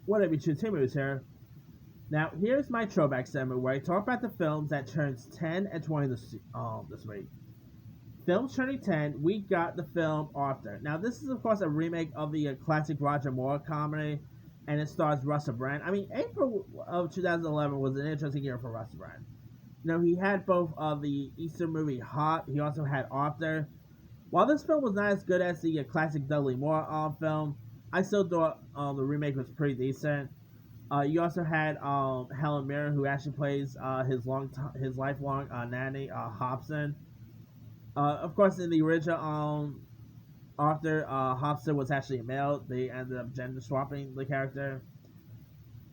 What have you two movies here? Now, here's my throwback segment where I talk about the films that turns 10 and 20 this week. Films turning 10, we got the film Arthur. Now, this is, of course, a remake of the classic Roger Moore comedy, and it stars Russell Brand. I mean, April of 2011 was an interesting year for Russell Brand. He had both the Easter movie Hot, he also had Arthur. While this film was not as good as the classic Dudley Moore film, I still thought the remake was pretty decent. You also had Helen Mirren, who actually plays his lifelong nanny, Hobson. Of course, in the original Arthur, Hobson was actually a male. They ended up gender swapping the character.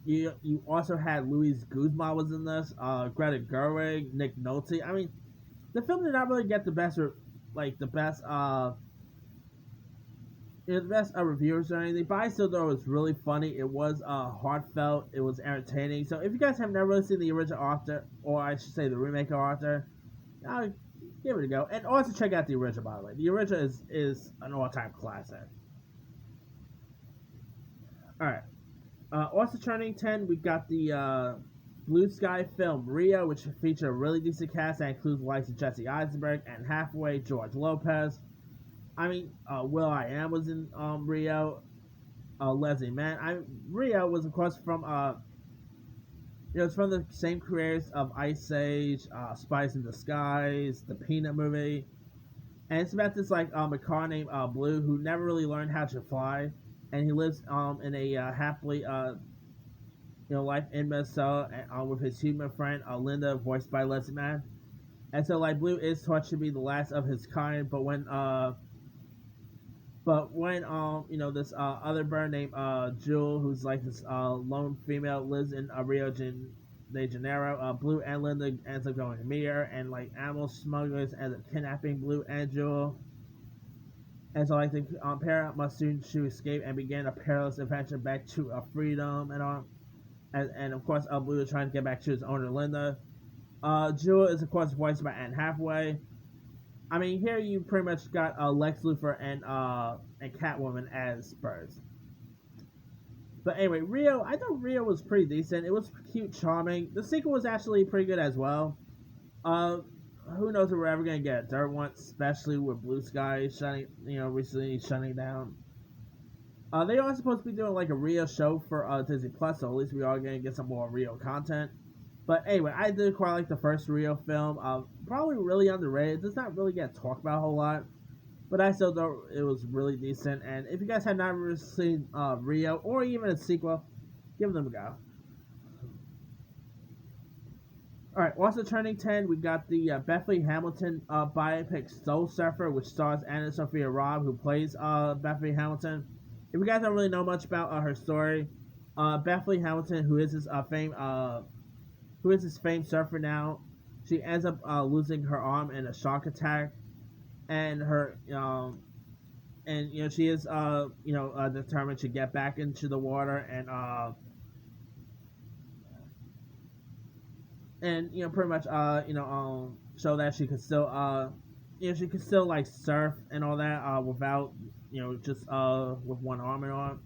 You also had Luis Guzman was in this. Greta Gerwig, Nick Nolte. I mean, the film did not really get the best, the best reviewers or anything, but I still thought it was really funny. It was heartfelt. It was entertaining. So if you guys have never really seen the original Arthur, or I should say the remake of Arthur, give it a go. And also check out the original, by the way. The original is an all-time classic. All right. Also turning 10, we got the Blue Sky film Rio, which featured a really decent cast that includes the likes of Jesse Eisenberg and Hathaway, George Lopez. I mean, Will I Am was in Rio. Leslie Mann. Rio was, of course, from it's from the same creators of Ice Age, Spice in Disguise, the Peanut movie, and it's about this a car named Blue who never really learned how to fly, and he lives in a happily life in Minnesota with his human friend Linda, voiced by Leslie Mann. And so Blue is thought to be the last of his kind, but when this other bird named Jewel, who's like this lone female, lives in de Janeiro, Blue and Linda ends up going to meet her, and animal smugglers end up kidnapping Blue and Jewel. And so the pair must soon to escape and begin a perilous adventure back to freedom and all. And of course, Blue is trying to get back to his owner Linda. Jewel is of course voiced by Anne Hathaway. I mean, here you pretty much got Lex Luthor and Catwoman as birds. But anyway, Rio, I thought Rio was pretty decent. It was cute, charming. The sequel was actually pretty good as well. Uh, who knows if we're ever gonna get a third one, especially with Blue Sky recently shutting down. They are supposed to be doing a Rio show for Disney Plus, so at least we are gonna get some more Rio content. But anyway, I did quite like the first Rio film. Probably really underrated. It does not really get talked about a whole lot, but I still thought it was really decent. And if you guys have not really seen Rio or even a sequel, give them a go. All right. Also turning 10, we got the Bethany Hamilton biopic Soul Surfer, which stars Anna Sophia Robb, who plays Bethany Hamilton. If you guys don't really know much about her story, Bethany Hamilton, who is this famed surfer now, she ends up losing her arm in a shark attack, and she is determined to get back into the water and pretty much show that she could still she could still surf and all that without just with one arm and all.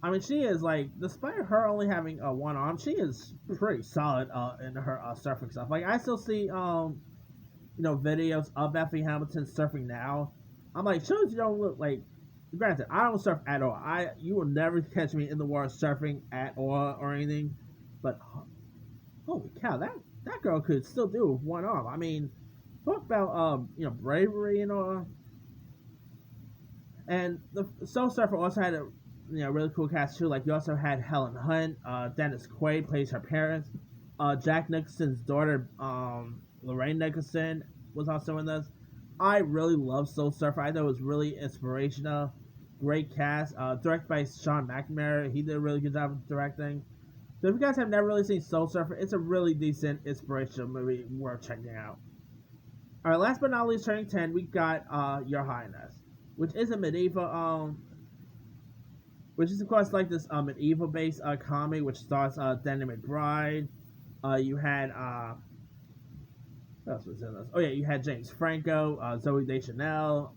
I mean, she is despite her only having one arm, she is pretty solid in her surfing stuff. I still see videos of Bethany Hamilton surfing now. I'm shows you don't look like. Granted, I don't surf at all. You will never catch me in the water surfing at all or anything. But holy cow, that girl could still do it with one arm. I mean, talk about bravery and all. And the Soul Surfer also had a really cool cast too. You also had Helen Hunt, Dennis Quaid plays her parents, Jack Nicholson's daughter, Lorraine Nicholson was also in this. I really love Soul Surfer. I thought it was really inspirational. Great cast, directed by Sean McNamara. He did a really good job of directing. So if you guys have never really seen Soul Surfer, it's a really decent, inspirational movie worth checking out. All right, last but not least, turning 10, we got Your Highness, which is a which is of course this medieval based comedy which stars Danny McBride. You had what else was in this? Oh yeah, you had James Franco, Zoe Deschanel,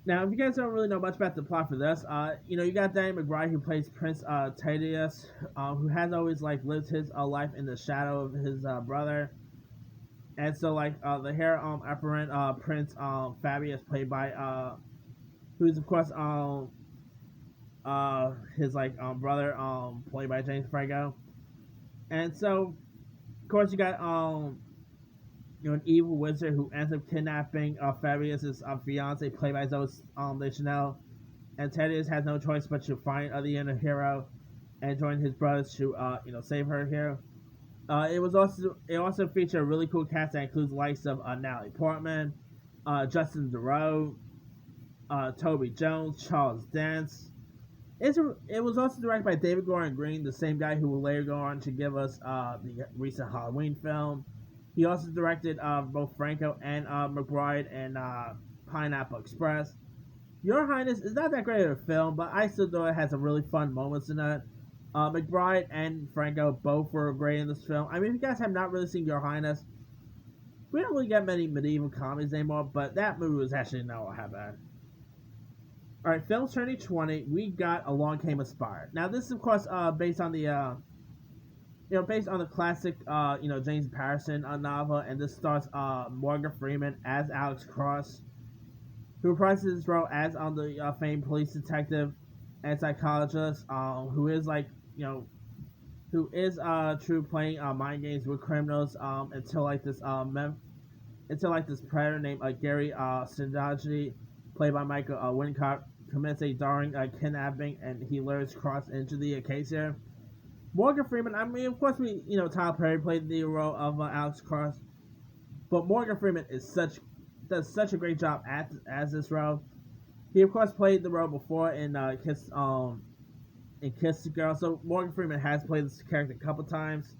Now, if you guys don't really know much about the plot for this, you got Danny McBride who plays Prince Tadius, who has always like lived his life in the shadow of his brother, and so like the hair apparent Prince Fabius played by who's of course his like brother played by James Franco, and so of course you got an evil wizard who ends up kidnapping Fabius's fiance played by Zoe Deschanel, and Thaddeus has no choice but to find the inner hero and join his brothers to save her here. It also featured a really cool cast that includes the likes of Natalie Portman, Justin Theroux, Toby Jones, Charles Dance. It was also directed by David Gordon Green, the same guy who will later go on to give us the recent Halloween film. He also directed both Franco and McBride and Pineapple Express. Your Highness is not that great of a film, but I still thought it has some really fun moments in it. McBride and Franco both were great in this film. I mean, if you guys have not really seen Your Highness, we don't really get many medieval comedies anymore, but that movie was actually not that bad. Alright, films turning 20, we got Along Came a Spider. Now, this is, of course, based on the based on the classic, James Patterson novel, and this stars Morgan Freeman as Alex Cross, who reprises his role as on the famed police detective and psychologist, who is who is true playing mind games with criminals until this predator named Gary Sindaji, played by Michael Wincott, commits a daring kidnapping, and he lures Cross into the case here. Morgan Freeman, I mean, of course, Tyler Perry played the role of Alex Cross, but Morgan Freeman does such a great job as this role. He of course played the role before in Kiss the Girl, so Morgan Freeman has played this character a couple times.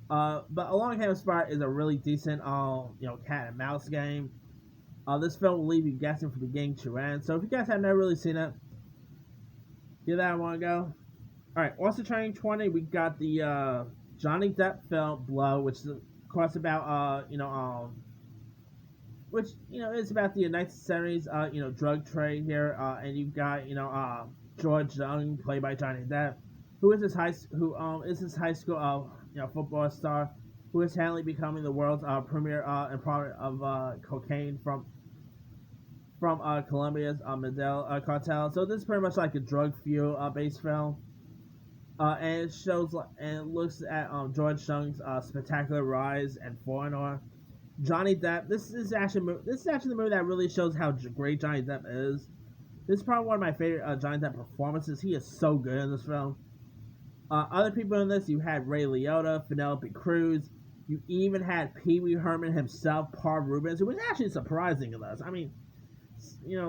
But Along Came a Spider is a really decent cat and mouse game. This film will leave you guessing from beginning to end. So if you guys have never really seen it, give that one a go. Alright, also turning 20, we got the Johnny Depp film Blow, which is of course about which is about the 1970s drug trade here, and you got George Young played by Johnny Depp, who is this high school football star who is currently becoming the world's premier importer of cocaine from Colombia's Medellin cartel. So this is pretty much like a drug fuel based film. And it shows and it looks at George Young's spectacular rise and foreigner. Johnny Depp. This is actually the movie that really shows how great Johnny Depp is. This is probably one of my favorite Johnny Depp performances. He is so good in this film. Other people in this, you had Ray Liotta, Penelope Cruz. You even had Pee Wee Herman himself, Paul Rubens, who was actually surprising in this. I mean,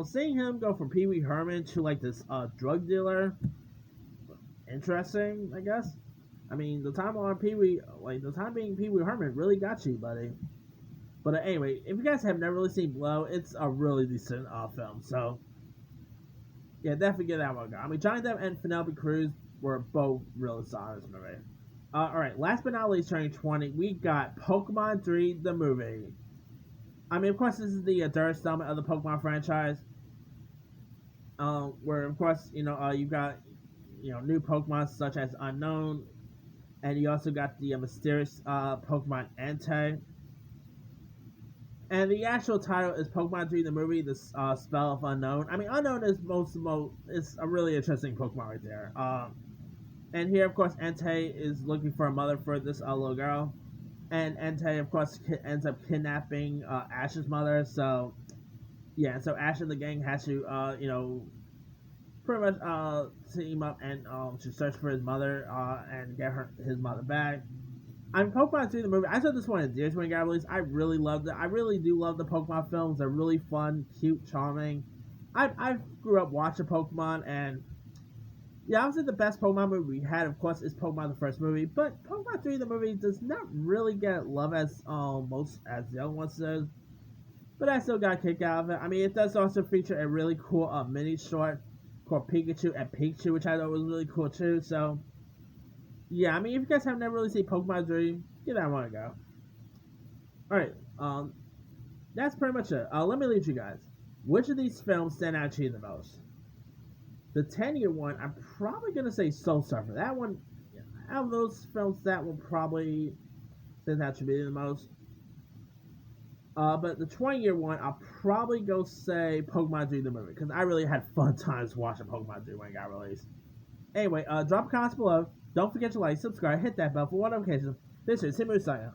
seeing him go from Pee Wee Herman to like this drug dealer, interesting, I guess. I mean, the time being Pee Wee Herman really got you, buddy. But anyway, if you guys have never really seen Blow, it's a really decent film. So, yeah, definitely give that one a go. I mean, Johnny Depp and Penelope Cruz were both really solid in this movie. Alright, last but not least, turning 20, we got Pokemon 3, the movie. I mean, of course, this is the third installment of the Pokemon franchise. Where, of course, you got, new Pokemon such as Unknown, and you also got the mysterious Pokemon Entei. And the actual title is Pokemon 3 the movie, the spell of Unknown. I mean, Unknown is it's a really interesting Pokemon right there. And here, of course, Entei is looking for a mother for this little girl. And Entei, of course, ends up kidnapping Ash's mother. So, yeah, so Ash and the gang has to, pretty much team up and to search for his mother and get his mother back. I mean, Pokemon 3 the movie, I saw this one in theaters when it got released. I really loved it. I really do love the Pokemon films. They're really fun, cute, charming. I grew up watching Pokemon, and yeah, obviously the best Pokemon movie we had, of course, is Pokemon the first movie. But Pokemon 3 the movie does not really get love as most as the other ones does. But I still got a kick out of it. I mean, it does also feature a really cool mini short called Pikachu and Pikachu, which I thought was really cool too. So, yeah, I mean, if you guys have never really seen Pokemon 3, give that one a go. Alright, that's pretty much it. Let me leave you guys. Which of these films stand out to you the most? The 10-year one, I'm probably gonna say Soul Surfer. That one, out of those films, that one probably stand out to me the most. But the 20-year one, I'll probably go say Pokemon Dream the movie because I really had fun times watching Pokemon Dream when it got released. Anyway, drop comments below. Don't forget to like, subscribe, hit that bell for more notifications. This is Himu Saya.